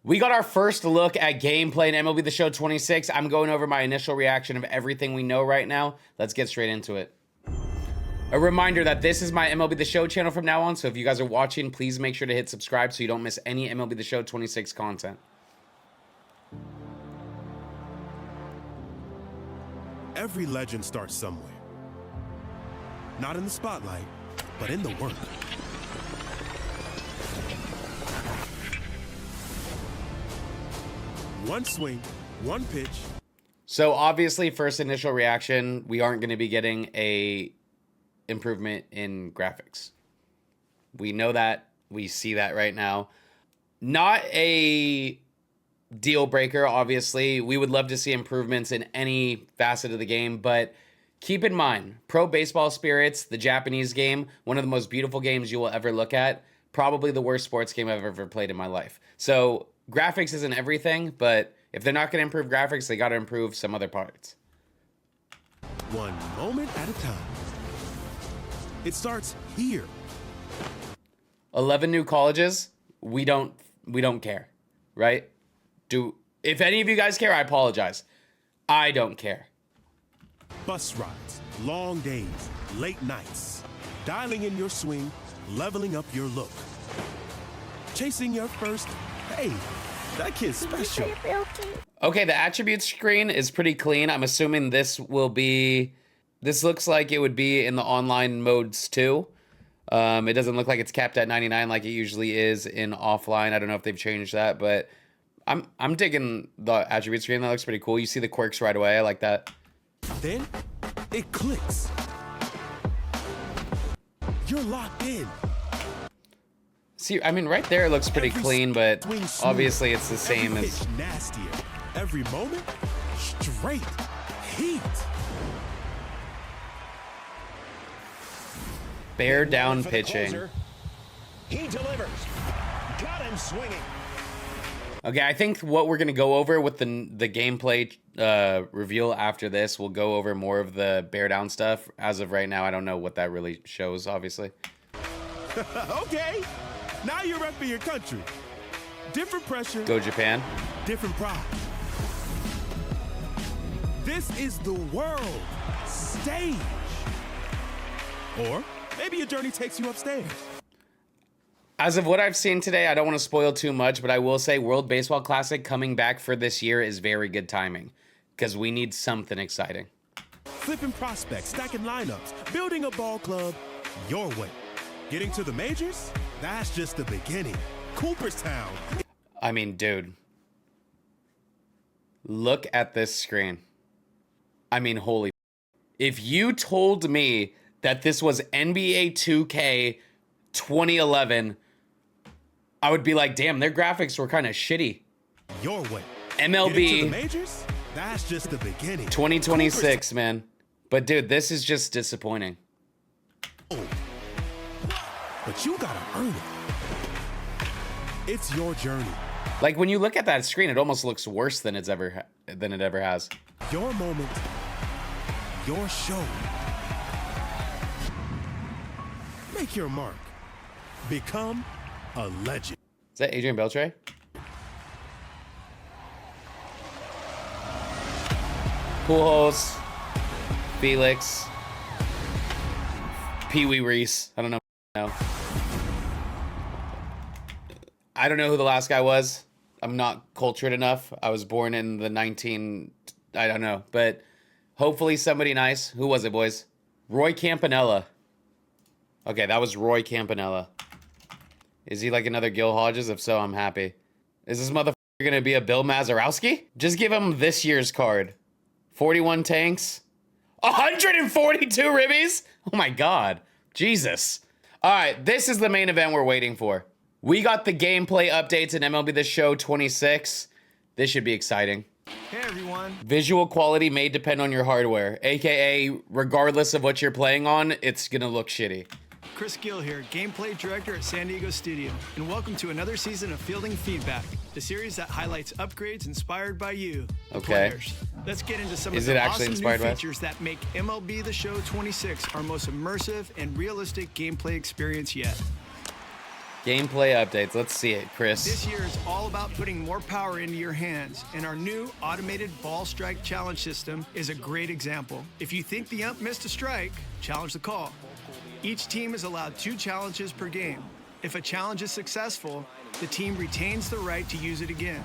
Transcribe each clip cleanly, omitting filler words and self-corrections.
We got our first look at gameplay in MLB the Show 26. I'm going over my initial reaction of everything we know right now. Let's get straight into it. A reminder that this is my MLB the Show channel from now on, so if you guys are watching, please make sure to hit subscribe so you don't miss any MLB the Show 26 content. Every legend starts somewhere. Not in the spotlight, but in the work. One swing, one pitch. So obviously, first initial reaction, we aren't going to be getting a improvement in graphics. We know that. We see that right now. Not a deal breaker, obviously. We would love to see improvements in any facet of the game, but keep in mind, Pro Baseball Spirits, the Japanese game, one of the most beautiful games you will ever look at, probably the worst sports game I've ever played in my life. So graphics isn't everything, but if they're not going to improve graphics, they got to improve some other parts. One moment at a time. It starts here. 11 new colleges. We don't care, right? If any of you guys care, I apologize. I don't care. Bus rides, long days, late nights, dialing in your swing, leveling up your look, chasing your first. Hey, that kid's special. Okay, the attributes screen is pretty clean. I'm assuming this looks like it would be in the online modes too. It doesn't look like it's capped at 99 like it usually is in offline. I don't know if they've changed that, but I'm digging the attribute screen. That looks pretty cool. You see the quirks right away. I like that. Then it clicks. You're locked in. See, I mean, right there it looks pretty clean, but obviously it's the same as nastier. Every moment, straight heat. bear down pitching. He delivers. Got him swinging. Okay, I think what we're gonna go over with the gameplay reveal after this, we'll go over more of the bear down stuff. As of right now, I don't know what that really shows, obviously. Okay, now you're repping your country. Different pressure. Go Japan. Different pride. This is the world stage. Or maybe your journey takes you upstairs. As of what I've seen today, I don't want to spoil too much, but I will say World Baseball Classic coming back for this year is very good timing because we need something exciting. Flipping prospects, stacking lineups, building a ball club your way. Getting to the majors? That's just the beginning. Cooperstown. I mean, dude, look at this screen. I mean, holy. If you told me that this was NBA 2K 2011, I would be like, damn, their graphics were kind of shitty. Your way. MLB to the majors? That's just the beginning. 2026, man. But dude, this is just disappointing. Oh. But you gotta earn it. It's your journey. Like when you look at that screen, it almost looks worse than it ever has. Your moment. Your show. Make your mark. Become a legend. Is that Adrian Beltre? Pujols, Felix, Pee Wee Reese. I don't know. I don't know who the last guy was. I'm not cultured enough. I was born in the I don't know. But hopefully somebody nice. Who was it, boys? Roy Campanella. Okay, that was Roy Campanella. Is he like another Gil Hodges? If so, I'm happy. Is this motherfucker gonna be a Bill Mazeroski? Just give him this year's card. 41 tanks. 142 ribbies? Oh my god. Jesus. Alright, this is the main event we're waiting for. We got the gameplay updates in MLB the Show 26. This should be exciting. Hey everyone. Visual quality may depend on your hardware, aka regardless of what you're playing on, it's gonna look shitty. Chris Gill here, gameplay director at San Diego Studio, and welcome to another season of Fielding Feedback, the series that highlights upgrades inspired by you, the players. Let's get into some of the awesome new features that make MLB The Show 26 our most immersive and realistic gameplay experience yet. Gameplay updates. Let's see it, Chris. This year is all about putting more power into your hands, and our new automated ball strike challenge system is a great example. If you think the ump missed a strike, challenge the call. Each team is allowed 2 challenges per game. If a challenge is successful, the team retains the right to use it again.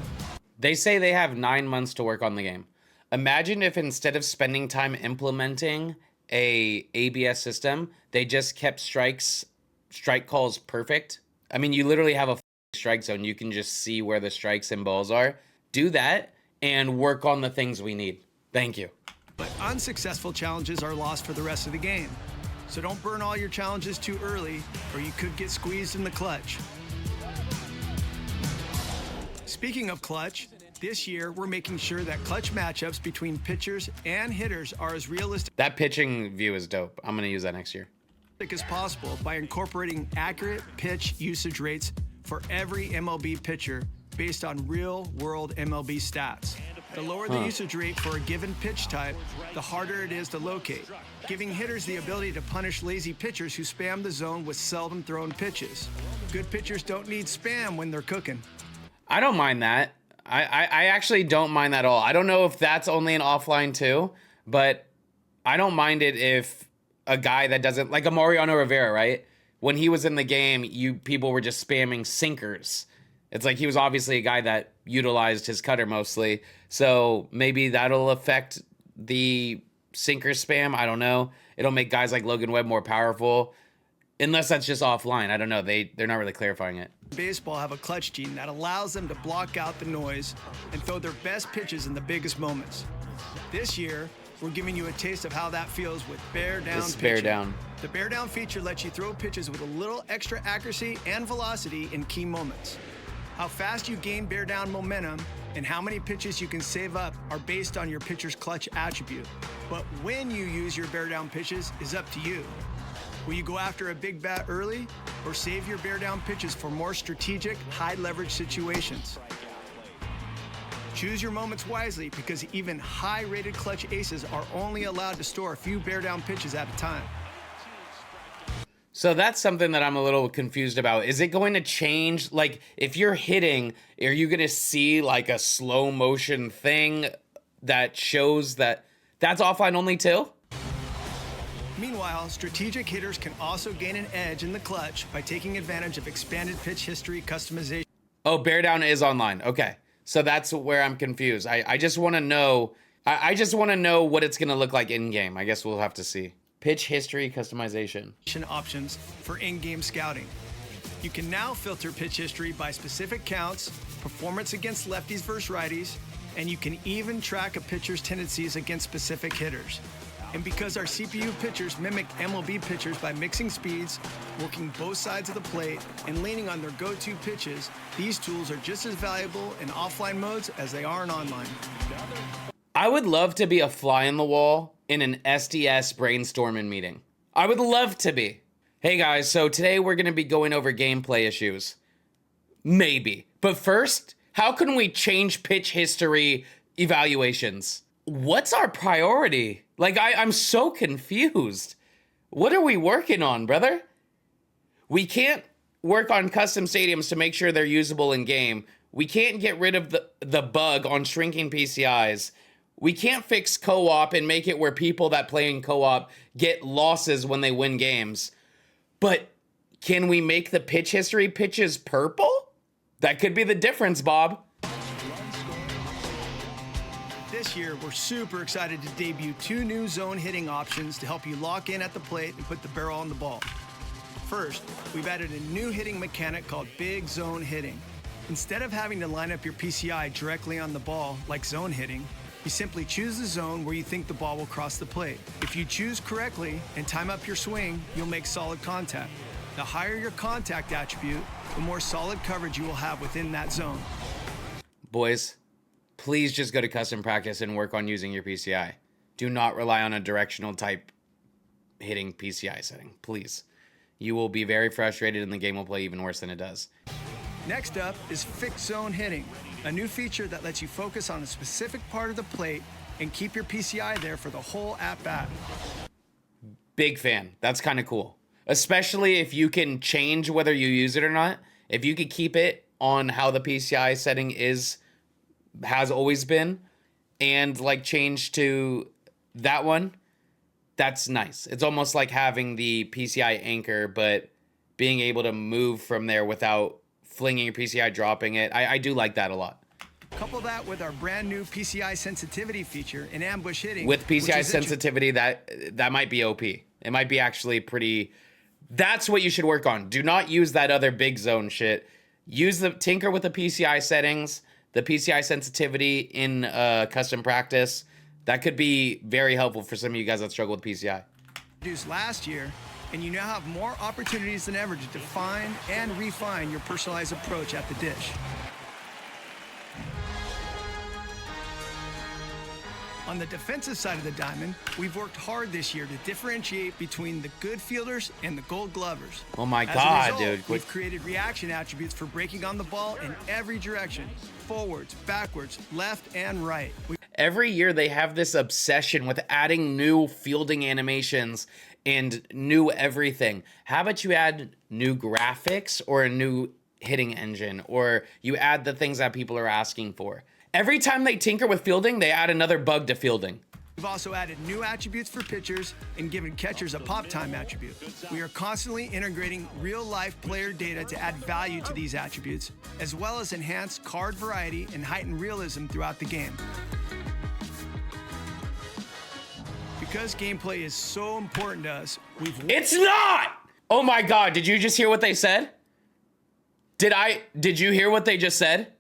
They say they have 9 months to work on the game. Imagine if instead of spending time implementing a ABS system, they just kept strike calls perfect. I mean, you literally have a strike zone. You can just see where the strikes and balls are. Do that and work on the things we need. Thank you. But unsuccessful challenges are lost for the rest of the game. So don't burn all your challenges too early, or you could get squeezed in the clutch. Speaking of clutch, this year we're making sure that clutch matchups between pitchers and hitters are as realistic That pitching view is dope. I'm going to use that next year. as possible by incorporating accurate pitch usage rates for every MLB pitcher based on real-world MLB stats. The lower the usage rate for a given pitch type, the harder it is to locate, giving hitters the ability to punish lazy pitchers who spam the zone with seldom thrown pitches. Good pitchers don't need spam when they're cooking. I don't mind that. I actually don't mind that at all. I don't know if that's only an offline too, but I don't mind it if a guy that doesn't, like a Mariano Rivera, right? When he was in the game, people were just spamming sinkers. It's like he was obviously a guy that utilized his cutter mostly. So maybe that'll affect the sinker spam. I don't know. It'll make guys like Logan Webb more powerful. Unless that's just offline. I don't know. They're not really clarifying it. Baseball have a clutch gene that allows them to block out the noise and throw their best pitches in the biggest moments. This year, we're giving you a taste of how that feels with bear down pitching. Bear down. The bear down feature lets you throw pitches with a little extra accuracy and velocity in key moments. How fast you gain bear down momentum and how many pitches you can save up are based on your pitcher's clutch attribute. But when you use your bear down pitches is up to you. Will you go after a big bat early or save your bear down pitches for more strategic, high leverage situations? Choose your moments wisely because even high-rated clutch aces are only allowed to store a few bear-down pitches at a time. So that's something that I'm a little confused about. Is it going to change? Like, if you're hitting, are you going to see like a slow motion thing that shows that that's offline only too? Meanwhile, strategic hitters can also gain an edge in the clutch by taking advantage of expanded pitch history customization. Oh, bear down is online. Okay. So that's where I'm confused. I just want to know. I just want to know what it's going to look like in game. I guess we'll have to see. Pitch history customization. Options for in-game scouting. You can now filter pitch history by specific counts, performance against lefties versus righties, and you can even track a pitcher's tendencies against specific hitters. And because our CPU pitchers mimic MLB pitchers by mixing speeds, working both sides of the plate, and leaning on their go-to pitches, these tools are just as valuable in offline modes as they are in online. I would love to be a fly on the wall in an SDS brainstorming meeting. I would love to be. Hey guys, so today we're going to be going over gameplay issues. Maybe. But first, how can we change pitch history evaluations? What's our priority? Like, I'm so confused. What are we working on, brother? We can't work on custom stadiums to make sure they're usable in game. We can't get rid of the bug on shrinking PCIs. We can't fix co-op and make it where people that play in co-op get losses when they win games. But can we make the pitch history pitches purple? That could be the difference, Bob. This year, we're super excited to debut 2 new zone hitting options to help you lock in at the plate and put the barrel on the ball. First, we've added a new hitting mechanic called Big Zone Hitting. Instead of having to line up your PCI directly on the ball like zone hitting, you simply choose the zone where you think the ball will cross the plate. If you choose correctly and time up your swing, you'll make solid contact. The higher your contact attribute, the more solid coverage you will have within that zone. Boys, please just go to custom practice and work on using your PCI. Do not rely on a directional type hitting PCI setting, please. You will be very frustrated and the game will play even worse than it does. Next up is Fixed Zone Hitting, a new feature that lets you focus on a specific part of the plate and keep your PCI there for the whole at-bat. Big fan. That's kind of cool. especially if you can change whether you use it or not. If you could keep it on how the PCI setting has always been, and like change to that one, that's nice. It's almost like having the PCI anchor, but being able to move from there without flinging your PCI, dropping it. I do like that a lot. Couple that with our brand new PCI sensitivity feature in ambush hitting. With PCI sensitivity, that might be OP. It might be actually pretty. That's what you should work on. Do not use that other big zone shit. Tinker with the PCI settings, the PCI sensitivity in custom practice. That could be very helpful for some of you guys that struggle with PCI. Introduced last year, and you now have more opportunities than ever to define and refine your personalized approach at the dish. On the defensive side of the diamond, we've worked hard this year to differentiate between the good fielders and the gold glovers. Oh my As God, a result, dude. We've created reaction attributes for breaking on the ball in every direction, forwards, backwards, left, and right. Every year they have this obsession with adding new fielding animations and new everything. How about you add new graphics or a new hitting engine, or you add the things that people are asking for? Every time they tinker with fielding, they add another bug to fielding. We've also added new attributes for pitchers and given catchers a pop time attribute. We are constantly integrating real-life player data to add value to these attributes, as well as enhance card variety and heighten realism throughout the game. Because gameplay is so important to us, It's not! Oh my God, did you just hear what they said? Did you hear what they just said?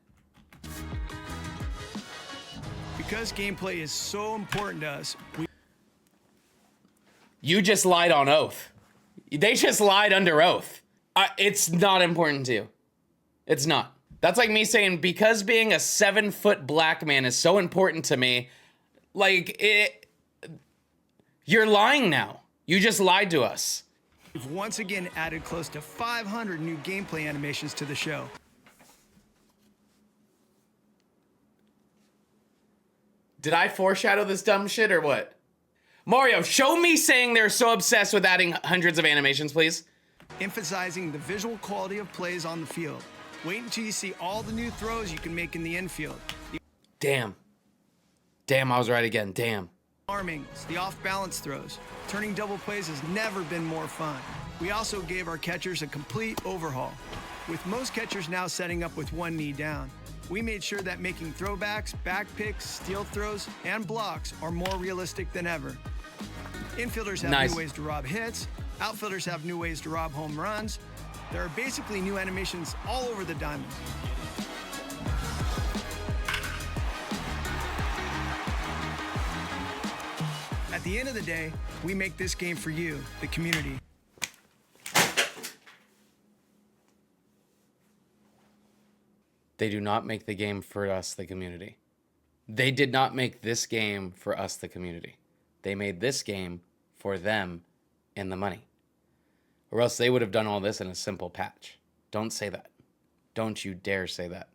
Because gameplay is so important to us, You just lied on oath. They just lied under oath. It's not important to you. It's not. That's like me saying, because being a 7-foot black man is so important to me, you're lying now. You just lied to us. We've once again added close to 500 new gameplay animations to the show. Did I foreshadow this dumb shit or what? Mario, show me saying they're so obsessed with adding hundreds of animations, please. Emphasizing the visual quality of plays on the field. Wait until you see all the new throws you can make in the infield. Damn. Damn, I was right again. Damn. Armings, the off-balance throws. Turning double plays has never been more fun. We also gave our catchers a complete overhaul. With most catchers now setting up with one knee down, we made sure that making throwbacks, back picks, steal throws, and blocks are more realistic than ever. Infielders have new ways to rob hits. Outfielders have new ways to rob home runs. There are basically new animations all over the diamond. At the end of the day, we make this game for you, the community. They do not make the game for us, the community. They did not make this game for us, the community. They made this game for them and the money. Or else they would have done all this in a simple patch. Don't say that. Don't you dare say that.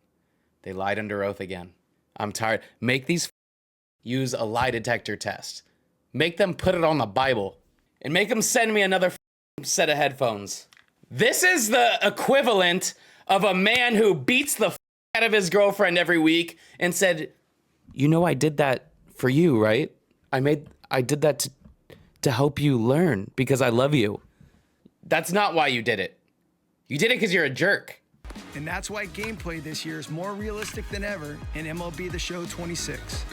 They lied under oath again. I'm tired. Make these use a lie detector test. Make them put it on the Bible. And make them send me another set of headphones. This is the equivalent of a man who beats the out of his girlfriend every week and said, "You know, I did that for you, right? I did that to help you learn because I love you." That's not why you did it. You did it because you're a jerk. And that's why gameplay this year is more realistic than ever in MLB the Show 26.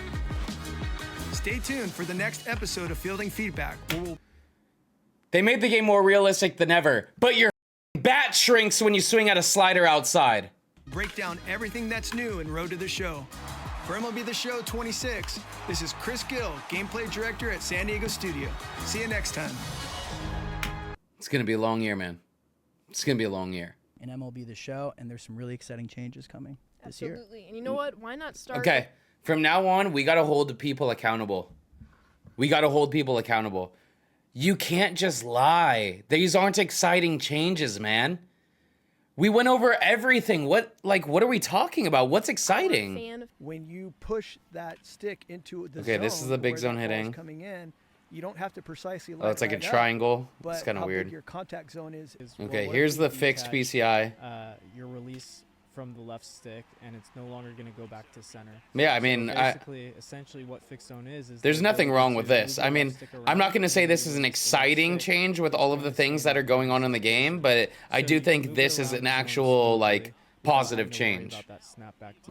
Stay tuned for the next episode of Fielding Feedback, where we'll... They made the game more realistic than ever, but your bat shrinks when you swing at a slider outside. break down everything that's new in Road to the Show. For MLB the Show 26, this is Chris Gill, Gameplay Director at San Diego Studio. See you next time. It's going to be a long year, man. It's going to be a long year. In MLB the Show, and there's some really exciting changes coming this year. Absolutely. And you know what? Why not start... Okay, from now on, we got to hold the people accountable. We got to hold people accountable. You can't just lie. These aren't exciting changes, man. We went over everything. What are we talking about? What's exciting? When you push that stick into the Okay, zone, this is the big where zone the ball's hitting. coming in, You don't have to precisely. Oh, it's like a triangle. But It's kind of how weird. big your contact zone is Okay, here's the fixed PCI. Your release from the left stick, and it's no longer going to go back to center. Yeah, I mean, essentially what fixed zone is there's nothing wrong with this. I mean, I'm not going to say this is an exciting change with all of the things that are going on in the game, but I do think this is an actual, like, positive change.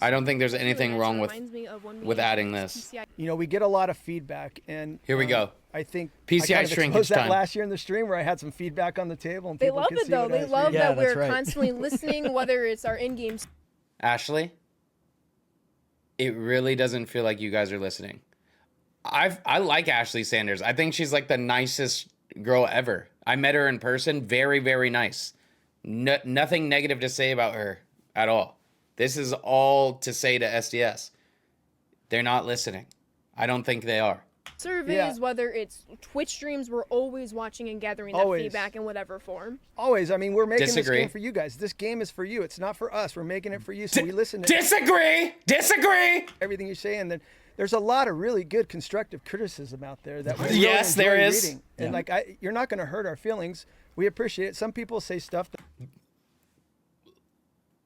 I don't think there's anything wrong with adding this. You know, we get a lot of feedback, and here we go. I think PCI I kind of shrinkage that time. last year in the stream where I had some feedback on the table, and they people love could it see though. what They love that we're right. constantly listening, whether it's our in-game. Ashley, it really doesn't feel like you guys are listening. I like Ashley Sanders. I think she's like the nicest girl ever. I met her in person. Very, very nice. Nothing negative to say about her at all. This is all to say to SDS. They're not listening. I don't think they are. Surveys, whether it's Twitch streams, we're always watching and gathering that feedback in whatever form. Always. I mean, we're making this game for you guys. This game is for you. It's not for us. We're making it for you, so we listen to Disagree! everything you say, and then there's a lot of really good constructive criticism out there that we really yes, enjoy there is. reading. And like, you're not going to hurt our feelings. We appreciate it. Some people say stuff that...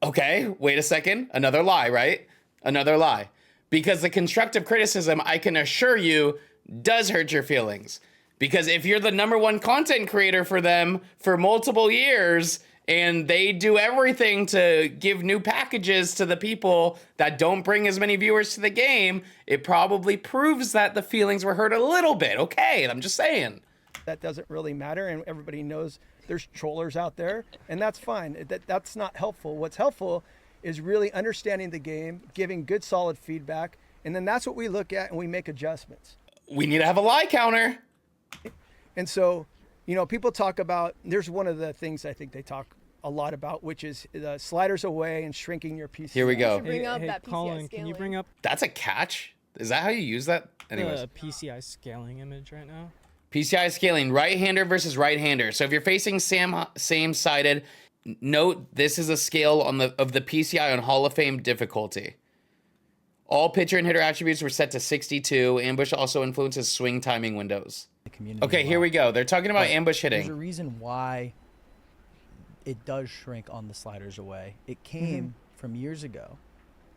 Okay, wait a second. Another lie, right? Another lie. Because the constructive criticism, I can assure you, does hurt your feelings. Because if you're the #1 content creator for them for multiple years and they do everything to give new packages to the people that don't bring as many viewers to the game, it probably proves that the feelings were hurt a little bit. Okay, I'm just saying. That doesn't really matter, and everybody knows there's trollers out there, and that's fine. That's not helpful. What's helpful is really understanding the game, giving good solid feedback, and then that's what we look at and we make adjustments. We need to have a lie counter. And so, you know, people talk about, there's one of the things I think they talk a lot about, which is the sliders away and shrinking your PCI. Here we go. Bring up that PCI Colin, scaling. can you bring up That's a catch? Is that how you use that? Anyways. the PCI scaling image right now? PCI scaling, right-hander versus right-hander. So if you're facing same-sided, note this is a scale of the PCI on Hall of Fame difficulty. All pitcher and hitter attributes were set to 62. Ambush also influences swing timing windows. Okay, here we go. They're talking about ambush hitting. There's a reason why it does shrink on the sliders away. It came from years ago,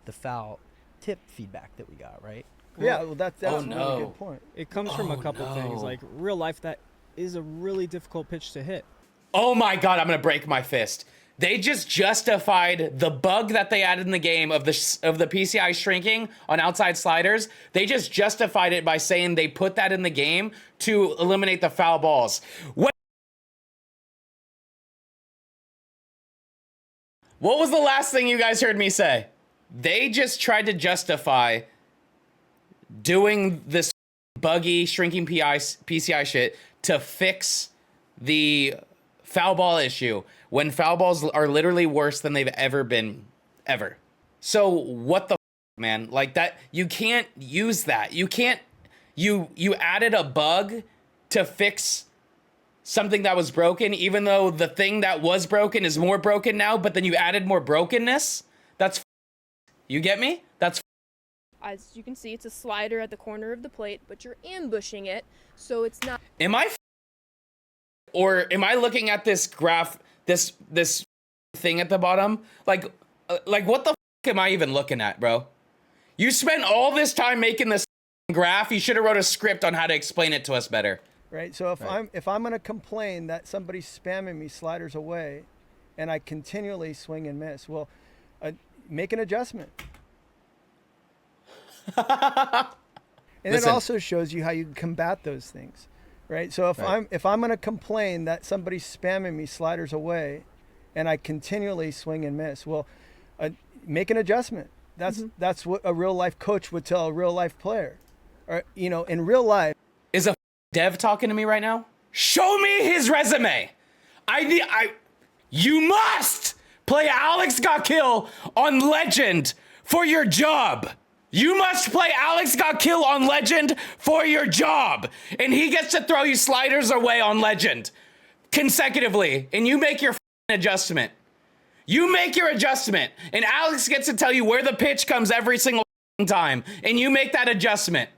the foul tip feedback that we got, right? Yeah, well, that's a really good point. It comes from a couple things. Like, real life, that is a really difficult pitch to hit. Oh my God, I'm going to break my fist. They just justified the bug that they added in the game of the PCI shrinking on outside sliders. They just justified it by saying they put that in the game to eliminate the foul balls. What was the last thing you guys heard me say? They just tried to justify doing this buggy shrinking PCI shit to fix the foul ball issue when foul balls are literally worse than they've ever been, ever. So what the man? Like that, you can't use that. You can't, you added a bug to fix something that was broken, even though the thing that was broken is more broken now, but then you added more brokenness. That's, you get me? That's. As you can see, it's a slider at the corner of the plate, but you're ambushing it, so it's not. Am I or am I looking at this graph, this thing at the bottom? Like what the am I even looking at, bro? You spent all this time making this graph. You should have wrote a script on how to explain it to us better. Right. So if I'm going to complain that somebody's spamming me sliders away, and I continually swing and miss, well, make an adjustment. And Listen. it also shows you how you combat those things, right? So if I'm going to complain that somebody's spamming me sliders away, and I continually swing and miss, well, make an adjustment. That's what a real life coach would tell a real life player. Or, you know, in real life. Is a dev talking to me right now? Show me his resume. You must play Alex Got Kill on Legend for your job. You must play Alex Got Kill on Legend for your job. And he gets to throw you sliders away on Legend consecutively. And you make your adjustment. You make your adjustment. And Alex gets to tell you where the pitch comes every single time. And you make that adjustment.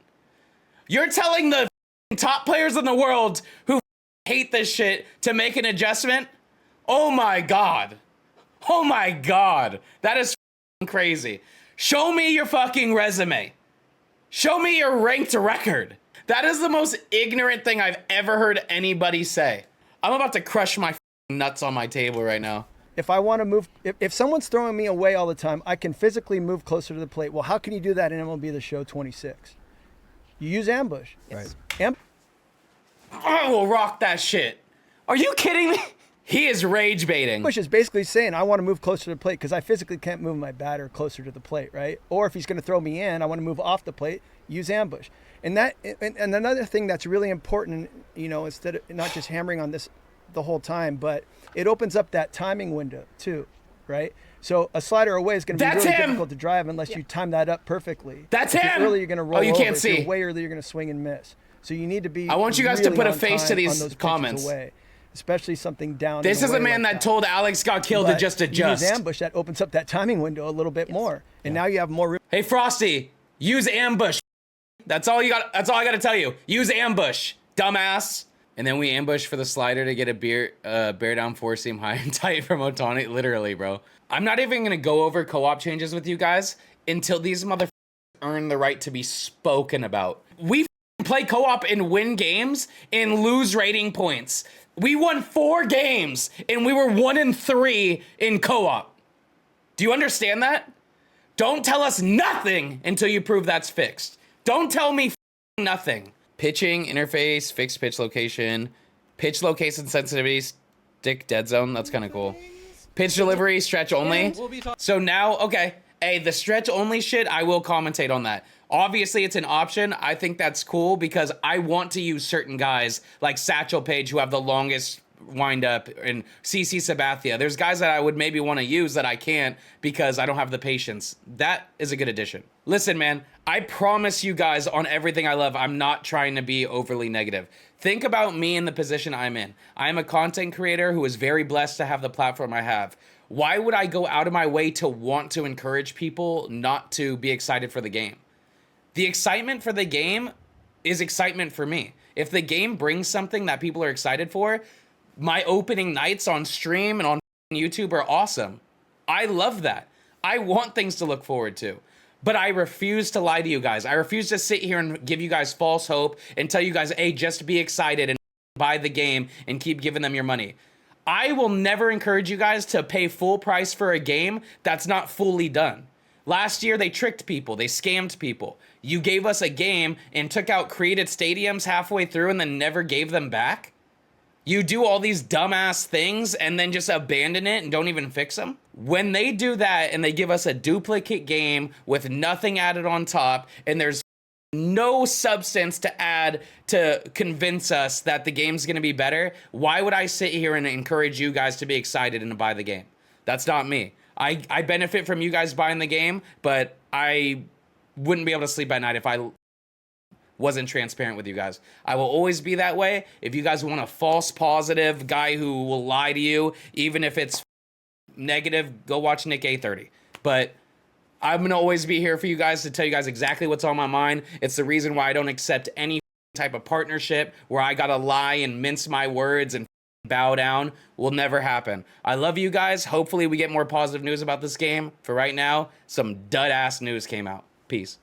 You're telling the top players in the world who hate this shit to make an adjustment. Oh my God. Oh my God. That is crazy. Show me your fucking resume. Show me your ranked record. That is the most ignorant thing I've ever heard anybody say. I'm about to crush my nuts on my table right now. If I want to move, if someone's throwing me away all the time, I can physically move closer to the plate. Well, how can you do that in MLB the Show 26? You use ambush. Right. I will rock that shit. Are you kidding me? He is rage baiting. Ambush is basically saying I want to move closer to the plate because I physically can't move my batter closer to the plate, right? Or if he's going to throw me in, I want to move off the plate, use ambush. And another thing that's really important, instead of not just hammering on this the whole time, but it opens up that timing window too, right? So a slider away is going to be really difficult to drive unless you time that up perfectly. That's if him. You're early, you're going to roll Oh, you over. can't see. If you're way early, you're going to swing and miss. So you need to be. I want you guys really to put a on face to time these on those pitches comments. away, especially something down. This is a man that told Alex got killed to just adjust. You use ambush, that opens up that timing window a little bit more, and now you have more room. Hey Frosty, use ambush. That's all you got. That's all I got to tell you. Use ambush, dumbass. And then we ambush for the slider to get a bear down four seam high and tight from Otani. Literally, bro. I'm not even gonna go over co-op changes with you guys until these motherfuckers earn the right to be spoken about. We play co-op and win games and lose rating points. We won 4 games and we were 1-3 in co-op. Do you understand that? Don't tell us nothing until you prove that's fixed. Don't tell me nothing. Pitching interface, fixed pitch location, pitch location sensitivity, stick dead zone. That's kind of cool. Pitch delivery, stretch only. So now, okay. Hey, the stretch only shit, I will commentate on that. Obviously, it's an option. I think that's cool because I want to use certain guys like Satchel Paige who have the longest windup and CC Sabathia. There's guys that I would maybe want to use that I can't because I don't have the patience. That is a good addition. Listen, man, I promise you guys on everything I love, I'm not trying to be overly negative. Think about me in the position I'm in. I'm a content creator who is very blessed to have the platform I have. Why would I go out of my way to want to encourage people not to be excited for the game? The excitement for the game is excitement for me. If the game brings something that people are excited for, my opening nights on stream and on YouTube are awesome. I love that. I want things to look forward to. But I refuse to lie to you guys. I refuse to sit here and give you guys false hope and tell you guys, hey, just be excited and buy the game and keep giving them your money. I will never encourage you guys to pay full price for a game that's not fully done. Last year, they tricked people. They scammed people. You gave us a game and took out created stadiums halfway through and then never gave them back. You do all these dumbass things and then just abandon it and don't even fix them. When they do that and they give us a duplicate game with nothing added on top and there's no substance to add to convince us that the game's going to be better, why would I sit here and encourage you guys to be excited and to buy the game? That's not me. I benefit from you guys buying the game, but I wouldn't be able to sleep at night if I wasn't transparent with you guys. I will always be that way. If you guys want a false positive guy who will lie to you, even if it's negative, go watch Nick A30. But I'm going to always be here for you guys to tell you guys exactly what's on my mind. It's the reason why I don't accept any type of partnership where I got to lie and mince my words and bow down. Will never happen. I love you guys. Hopefully we get more positive news about this game. For right now, some dud ass news came out. Peace.